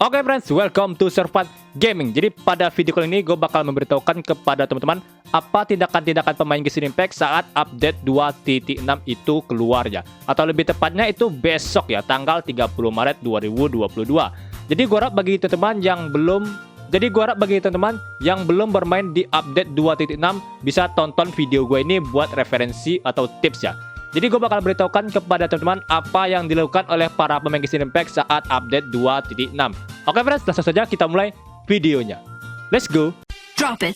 Oke friends, welcome to Servat Gaming. Jadi pada video kali ini gue bakal memberitahukan kepada teman-teman apa tindakan-tindakan pemain Genshin Impact saat update 2.6 itu keluar ya. Atau lebih tepatnya itu besok ya, tanggal 30 Maret 2022. Jadi gue harap bagi teman-teman yang belum bermain di update 2.6 bisa tonton video gue ini buat referensi atau tips ya. Jadi gue bakal beritahukan kepada teman-teman apa yang dilakukan oleh para pemain Genshin Impact saat update 2.6. Oke friends, langsung saja kita mulai videonya. Let's go. Drop it.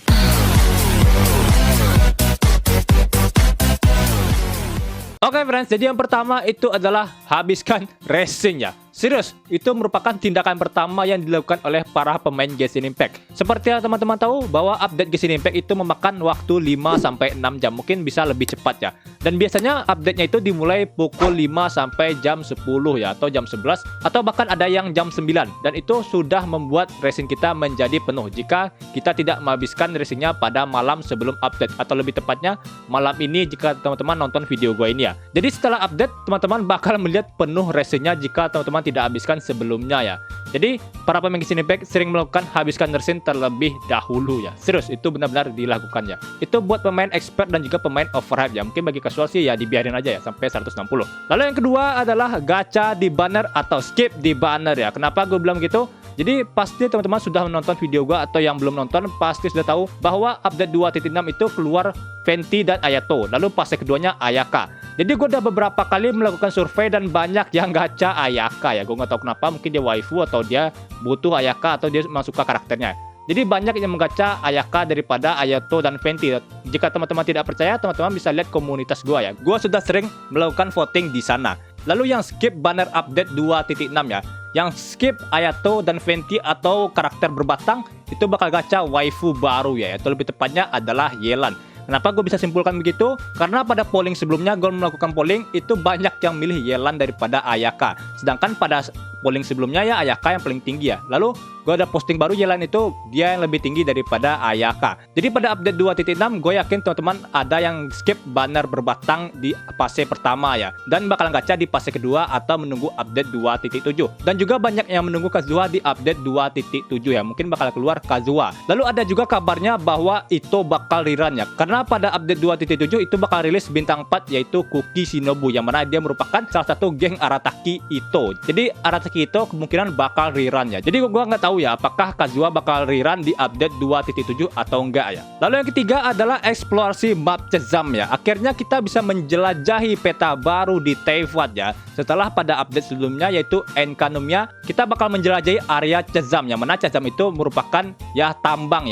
Oke friends, jadi yang pertama itu adalah habiskan resin ya. Serius, itu merupakan tindakan pertama yang dilakukan oleh para pemain Genshin Impact. Seperti yang teman-teman tahu bahwa update Genshin Impact itu memakan waktu 5-6 jam, mungkin bisa lebih cepat ya. Dan biasanya update-nya itu dimulai pukul 5 sampai jam 10 ya, atau jam 11, atau bahkan ada yang jam 9. Dan itu sudah membuat resin kita menjadi penuh jika kita tidak menghabiskan resinnya pada malam sebelum update, atau lebih tepatnya malam ini jika teman-teman nonton video gue ini ya. Jadi setelah update, teman-teman bakal melihat penuh resinnya jika teman-teman tidak habiskan sebelumnya ya. Jadi para pemain Genshin Impact sering melakukan habiskan resin terlebih dahulu ya. Serius, itu benar-benar dilakukan ya. Itu buat pemain expert dan juga pemain overhype ya. Mungkin bagi casual sih ya dibiarin aja ya sampai 160. Lalu yang kedua adalah gacha di banner atau skip di banner ya. Kenapa gue bilang gitu? Jadi pasti teman-teman sudah menonton video gue, atau yang belum nonton pasti sudah tahu bahwa update 2.6 itu keluar Venti dan Ayato. Lalu fase keduanya Ayaka. Jadi gue udah beberapa kali melakukan survei dan banyak yang gacha Ayaka ya. Gue nggak tahu kenapa, mungkin dia waifu atau dia butuh Ayaka atau dia memang suka karakternya. Jadi banyak yang menggacha Ayaka daripada Ayato dan Venti. Jika teman-teman tidak percaya, teman-teman bisa lihat komunitas gue ya. Gue sudah sering melakukan voting di sana. Lalu yang skip banner update 2.6 ya. Yang skip Ayato dan Venti atau karakter berbatang itu bakal gacha waifu baru ya. Atau lebih tepatnya adalah Yelan. Kenapa gue bisa simpulkan begitu? Karena pada polling sebelumnya gue melakukan polling, itu banyak yang milih Yelan daripada Ayaka. Sedangkan pada polling sebelumnya ya Ayaka yang paling tinggi ya. Lalu gue ada posting baru, Yelan itu dia yang lebih tinggi daripada Ayaka. Jadi pada update 2.6 gue yakin teman-teman ada yang skip banner berbatang di fase pertama ya. Dan bakalan gacha di fase kedua atau menunggu update 2.7. Dan juga banyak yang menunggu Kazuha di update 2.7 ya. Mungkin bakal keluar Kazuha. Lalu ada juga kabarnya bahwa itu bakal rerun ya. Karena pada update 2.7 itu bakal rilis bintang 4 yaitu Kuki Shinobu, yang mana dia merupakan salah satu geng Arataki Ito. Jadi Arataki Ito kemungkinan bakal rerun ya. Jadi gua nggak tahu ya apakah Kazuha bakal rerun di update 2.7 atau enggak ya. Lalu yang ketiga adalah eksplorasi map Chezam ya. Akhirnya kita bisa menjelajahi peta baru di Teyvat ya. Setelah pada update sebelumnya yaitu Enkanomia, kita bakal menjelajahi area Chezam, yang mana Chezam itu merupakan ya tambang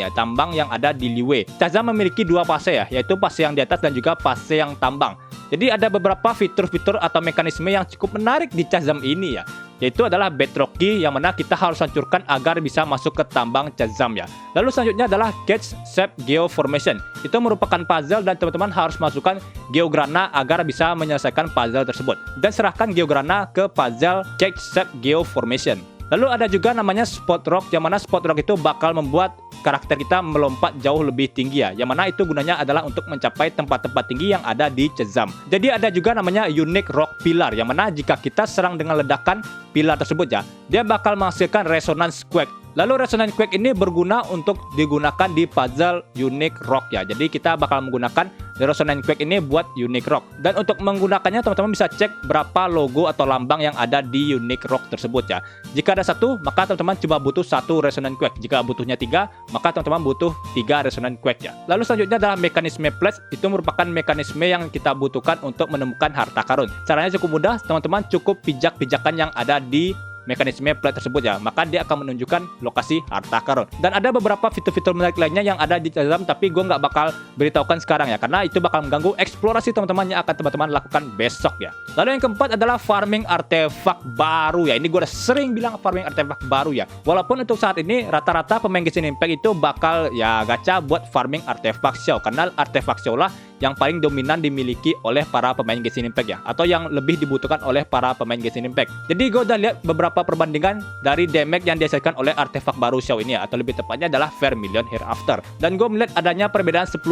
yang ada di Liyue. Chezam memiliki dua fase ya, yaitu fase yang di atas dan juga fase yang tambang. Jadi ada beberapa fitur-fitur atau mekanisme yang cukup menarik di Chezam ini ya, yaitu adalah Bedrock Key, yang mana kita harus hancurkan agar bisa masuk ke tambang Chezam ya. Lalu selanjutnya adalah Catch Shape Geo Formation. Itu merupakan puzzle dan teman-teman harus masukkan Geograna agar bisa menyelesaikan puzzle tersebut. Dan serahkan Geograna ke puzzle Catch Shape Geo Formation. Lalu ada juga namanya Spot Rock, yang mana Spot Rock itu bakal membuat karakter kita melompat jauh lebih tinggi ya. Yang mana itu gunanya adalah untuk mencapai tempat-tempat tinggi yang ada di Chezam. Jadi ada juga namanya Unique Rock Pillar, yang mana jika kita serang dengan ledakan pilar tersebut ya, dia bakal menghasilkan Resonance Quake. Lalu Resonance Quake ini berguna untuk digunakan di puzzle Unique Rock ya. Jadi kita bakal menggunakan Resonance Quake ini buat Unique Rock. Dan untuk menggunakannya teman-teman bisa cek berapa logo atau lambang yang ada di Unique Rock tersebut ya. Jika ada satu, maka teman-teman cuma butuh satu Resonance Quake. Jika butuhnya 3, maka teman-teman butuh 3 Resonance Quake ya. Lalu selanjutnya adalah mekanisme Pledge. Itu merupakan mekanisme yang kita butuhkan untuk menemukan harta karun. Caranya cukup mudah, teman-teman cukup pijak-pijakan yang ada di mekanisme pledge tersebut ya, maka dia akan menunjukkan lokasi harta karun. Dan ada beberapa fitur-fitur menarik lainnya yang ada di Chezam, tapi gue nggak bakal beritahukan sekarang ya, karena itu bakal mengganggu eksplorasi teman-teman yang akan teman-teman lakukan besok ya. Lalu yang keempat adalah farming artefak baru ya. Ini gue udah sering bilang farming artefak baru ya. Walaupun untuk saat ini rata-rata pemain Genshin Impact itu bakal ya gacha buat farming artefak show, karena artefak show lah yang paling dominan dimiliki oleh para pemain Genshin Impact ya, atau yang lebih dibutuhkan oleh para pemain Genshin Impact. Jadi gue udah lihat beberapa perbandingan dari damage yang dihasilkan oleh artefak baru show ini ya, atau lebih tepatnya adalah Vermilion Hereafter. Dan gue melihat adanya perbedaan 10.000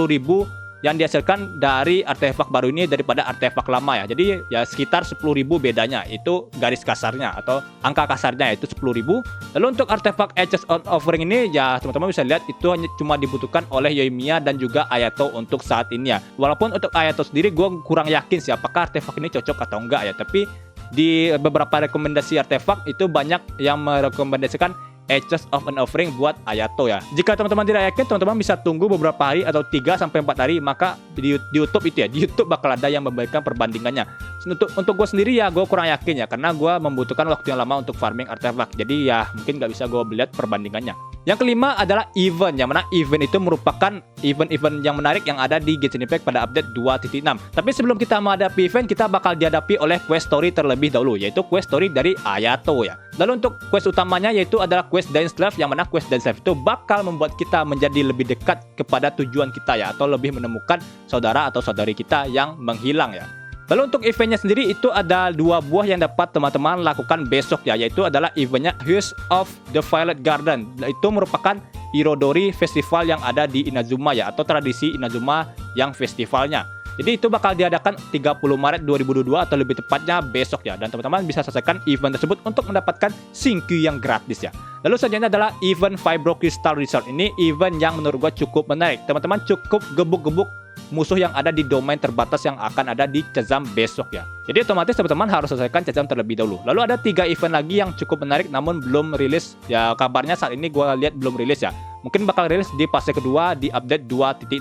yang dihasilkan dari artefak baru ini daripada artefak lama ya. Jadi ya sekitar 10.000 bedanya, itu garis kasarnya atau angka kasarnya itu 10.000. Lalu untuk artefak Ashes of Offering ini ya teman-teman bisa lihat itu hanya cuma dibutuhkan oleh Yoimiya dan juga Ayato untuk saat ini ya. Walaupun untuk Ayato sendiri gue kurang yakin sih apakah artefak ini cocok atau enggak ya. Tapi di beberapa rekomendasi artefak itu banyak yang merekomendasikan Ashes of an Offering buat Ayato ya. Jika teman-teman tidak yakin, teman-teman bisa tunggu beberapa hari atau 3-4 hari, maka di YouTube itu ya, di YouTube bakal ada yang memberikan perbandingannya. Untuk gue sendiri ya, gue kurang yakin ya, karena gue membutuhkan waktu yang lama untuk farming artefak. Jadi ya mungkin nggak bisa gue lihat perbandingannya. Yang kelima adalah event, yang mana event itu merupakan event-event yang menarik yang ada di Genshin Impact pada update 2.6. Tapi sebelum kita menghadapi event, kita bakal dihadapi oleh quest story terlebih dahulu, yaitu quest story dari Ayato ya. Lalu untuk quest utamanya yaitu adalah quest Dance Slave, yang mana quest Dance Slave itu bakal membuat kita menjadi lebih dekat kepada tujuan kita ya, atau lebih menemukan saudara atau saudari kita yang menghilang ya. Lalu untuk eventnya sendiri itu ada 2 buah yang dapat teman-teman lakukan besok ya, yaitu adalah eventnya Hues of the Violet Garden. Itu merupakan Irodori Festival yang ada di Inazuma ya, atau tradisi Inazuma yang festivalnya. Jadi itu bakal diadakan 30 Maret 2022 atau lebih tepatnya besok ya. Dan teman-teman bisa selesaikan event tersebut untuk mendapatkan Shinkyu yang gratis ya. Lalu selanjutnya adalah event Vibro Crystal Resort. Ini event yang menurut gua cukup menarik. Teman-teman cukup gebuk-gebuk musuh yang ada di domain terbatas yang akan ada di Chazam besok ya. Jadi otomatis teman-teman harus selesaikan Chazam terlebih dahulu. Lalu ada 3 event lagi yang cukup menarik namun belum rilis ya, kabarnya saat ini gua lihat belum rilis ya. Mungkin bakal rilis di fase kedua di update 2.6.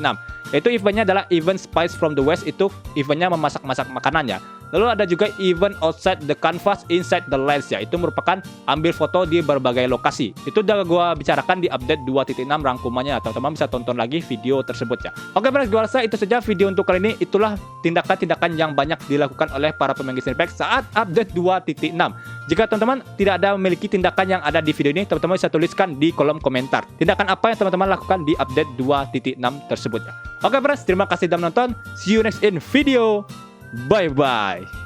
Yaitu eventnya adalah event Spice from the West, itu eventnya memasak-masak makanan ya. Lalu ada juga event Outside the Canvas Inside the Lens ya. Itu merupakan ambil foto di berbagai lokasi. Itu udah gue bicarakan di update 2.6 rangkumannya. Teman-teman bisa tonton lagi video tersebut ya. Oke friends, gue rasa itu saja video untuk kali ini. Itulah tindakan-tindakan yang banyak dilakukan oleh para pemain Genshin Impact saat update 2.6. Jika teman-teman tidak ada memiliki tindakan yang ada di video ini, teman-teman bisa tuliskan di kolom komentar. Tindakan apa yang teman-teman lakukan di update 2.6 tersebut ya. Oke friends, terima kasih sudah menonton. See you next in video. Bye-bye.